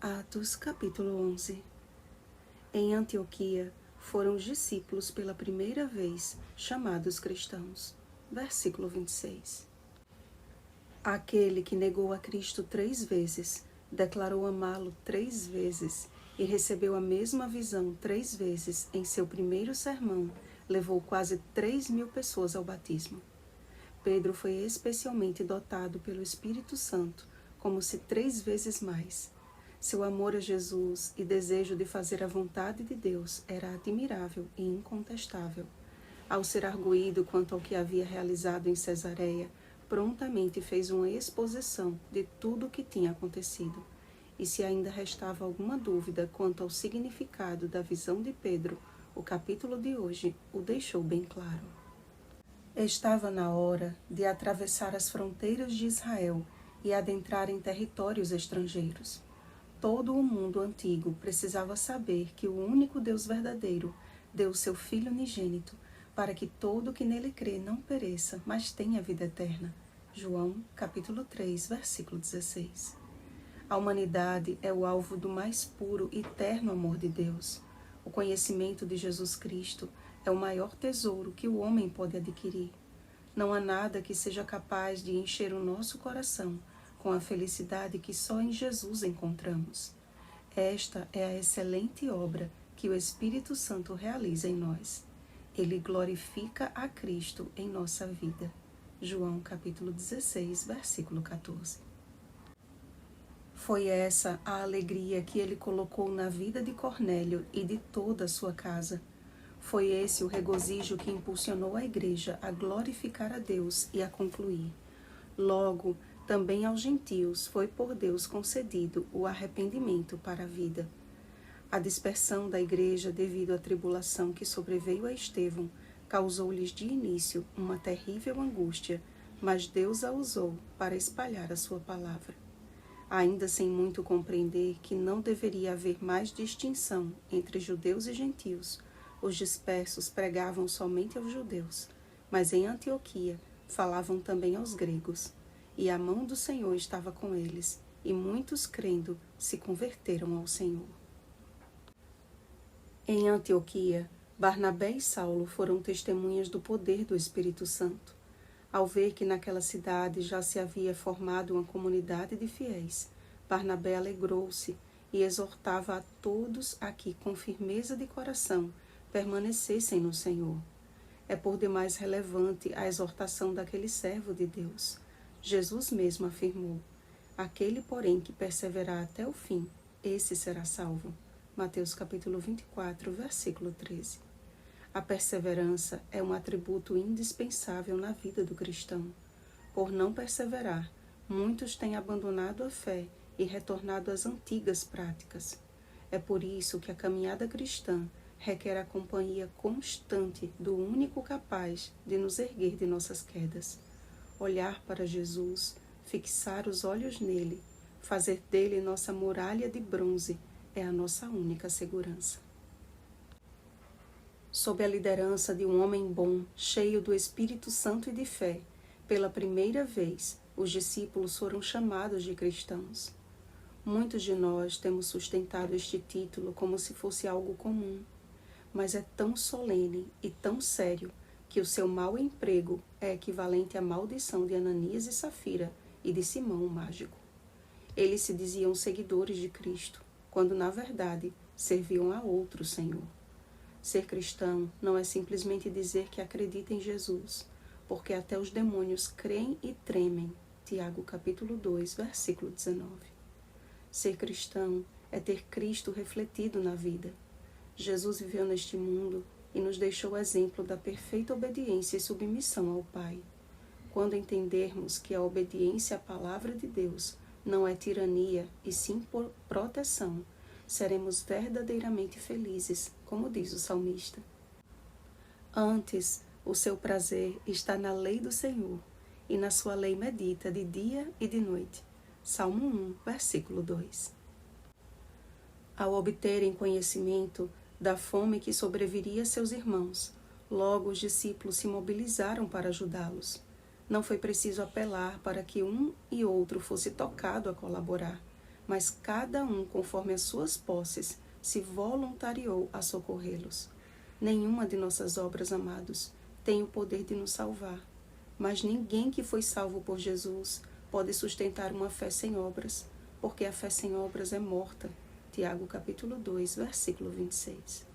Atos capítulo 11. Em Antioquia foram os discípulos pela primeira vez chamados cristãos. Versículo 26. Aquele que negou a Cristo 3 vezes, declarou amá-lo 3 vezes e recebeu a mesma visão 3 vezes em seu primeiro sermão, levou quase 3.000 pessoas ao batismo. Pedro foi especialmente dotado pelo Espírito Santo, como se 3 vezes mais. Seu amor a Jesus e desejo de fazer a vontade de Deus era admirável e incontestável. Ao ser arguído quanto ao que havia realizado em Cesareia, prontamente fez uma exposição de tudo o que tinha acontecido. E se ainda restava alguma dúvida quanto ao significado da visão de Pedro, o capítulo de hoje o deixou bem claro. Estava na hora de atravessar as fronteiras de Israel e adentrar em territórios estrangeiros. Todo o mundo antigo precisava saber que o único Deus verdadeiro deu seu Filho unigênito, para que todo que nele crê não pereça, mas tenha vida eterna. João, capítulo 3, versículo 16. A humanidade é o alvo do mais puro e terno amor de Deus. O conhecimento de Jesus Cristo é o maior tesouro que o homem pode adquirir. Não há nada que seja capaz de encher o nosso coração com a felicidade que só em Jesus encontramos. Esta é a excelente obra que o Espírito Santo realiza em nós. Ele glorifica a Cristo em nossa vida. João capítulo 16, versículo 14. Foi essa a alegria que ele colocou na vida de Cornélio e de toda a sua casa. Foi esse o regozijo que impulsionou a igreja a glorificar a Deus e a concluir. Logo, também aos gentios foi por Deus concedido o arrependimento para a vida. A dispersão da igreja devido à tribulação que sobreveio a Estevão causou-lhes de início uma terrível angústia, mas Deus a usou para espalhar a sua palavra. Ainda sem muito compreender que não deveria haver mais distinção entre judeus e gentios, os dispersos pregavam somente aos judeus, mas em Antioquia falavam também aos gregos. E a mão do Senhor estava com eles, e muitos crendo se converteram ao Senhor. Em Antioquia, Barnabé e Saulo foram testemunhas do poder do Espírito Santo. Ao ver que naquela cidade já se havia formado uma comunidade de fiéis, Barnabé alegrou-se e exortava a todos a que, com firmeza de coração, permanecessem no Senhor. É por demais relevante a exortação daquele servo de Deus. Jesus mesmo afirmou: aquele, porém, que perseverar até o fim, esse será salvo. Mateus capítulo 24, versículo 13. A perseverança é um atributo indispensável na vida do cristão. Por não perseverar, muitos têm abandonado a fé e retornado às antigas práticas. É por isso que a caminhada cristã requer a companhia constante do único capaz de nos erguer de nossas quedas. Olhar para Jesus, fixar os olhos nele, fazer dele nossa muralha de bronze é a nossa única segurança. Sob a liderança de um homem bom, cheio do Espírito Santo e de fé, pela primeira vez, os discípulos foram chamados de cristãos. Muitos de nós temos sustentado este título como se fosse algo comum, mas é tão solene e tão sério que o seu mau emprego é equivalente à maldição de Ananias e Safira e de Simão o mágico. Eles se diziam seguidores de Cristo, quando na verdade serviam a outro Senhor. Ser cristão não é simplesmente dizer que acredita em Jesus, porque até os demônios creem e tremem. Tiago capítulo 2, versículo 19. Ser cristão é ter Cristo refletido na vida. Jesus viveu neste mundo e nos deixou o exemplo da perfeita obediência e submissão ao Pai. Quando entendermos que a obediência à palavra de Deus não é tirania e sim proteção, seremos verdadeiramente felizes, como diz o salmista. Antes, o seu prazer está na lei do Senhor, e na sua lei medita de dia e de noite. Salmo 1, versículo 2. Ao obterem conhecimento da fome que sobreviria a seus irmãos, logo os discípulos se mobilizaram para ajudá-los. Não foi preciso apelar para que um e outro fosse tocado a colaborar. mas cada um, conforme as suas posses, se voluntariou a socorrê-los. Nenhuma de nossas obras, amados, tem o poder de nos salvar, mas ninguém que foi salvo por Jesus pode sustentar uma fé sem obras, porque a fé sem obras é morta. Tiago capítulo 2, versículo 26.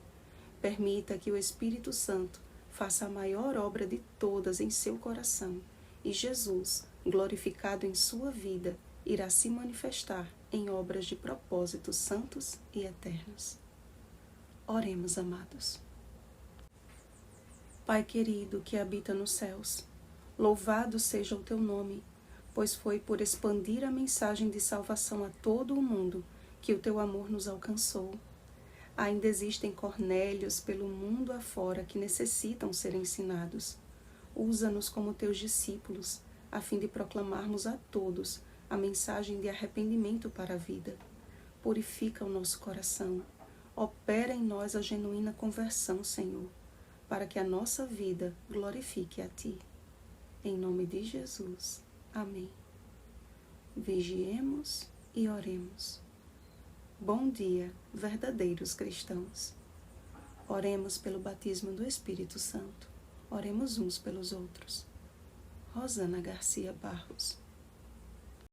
Permita que o Espírito Santo faça a maior obra de todas em seu coração, e Jesus, glorificado em sua vida, irá se manifestar em obras de propósitos santos e eternos. Oremos, amados. Pai querido que habita nos céus, louvado seja o teu nome, pois foi por expandir a mensagem de salvação a todo o mundo que o teu amor nos alcançou. Ainda existem Cornélios pelo mundo afora que necessitam ser ensinados. Usa-nos como teus discípulos, a fim de proclamarmos a todos a mensagem de arrependimento para a vida. Purifica o nosso coração. Opera em nós a genuína conversão, Senhor, para que a nossa vida glorifique a Ti. Em nome de Jesus. Amém. Vigiemos e oremos. Bom dia, verdadeiros cristãos. Oremos pelo batismo do Espírito Santo. Oremos uns pelos outros. Rosana Garcia Barros.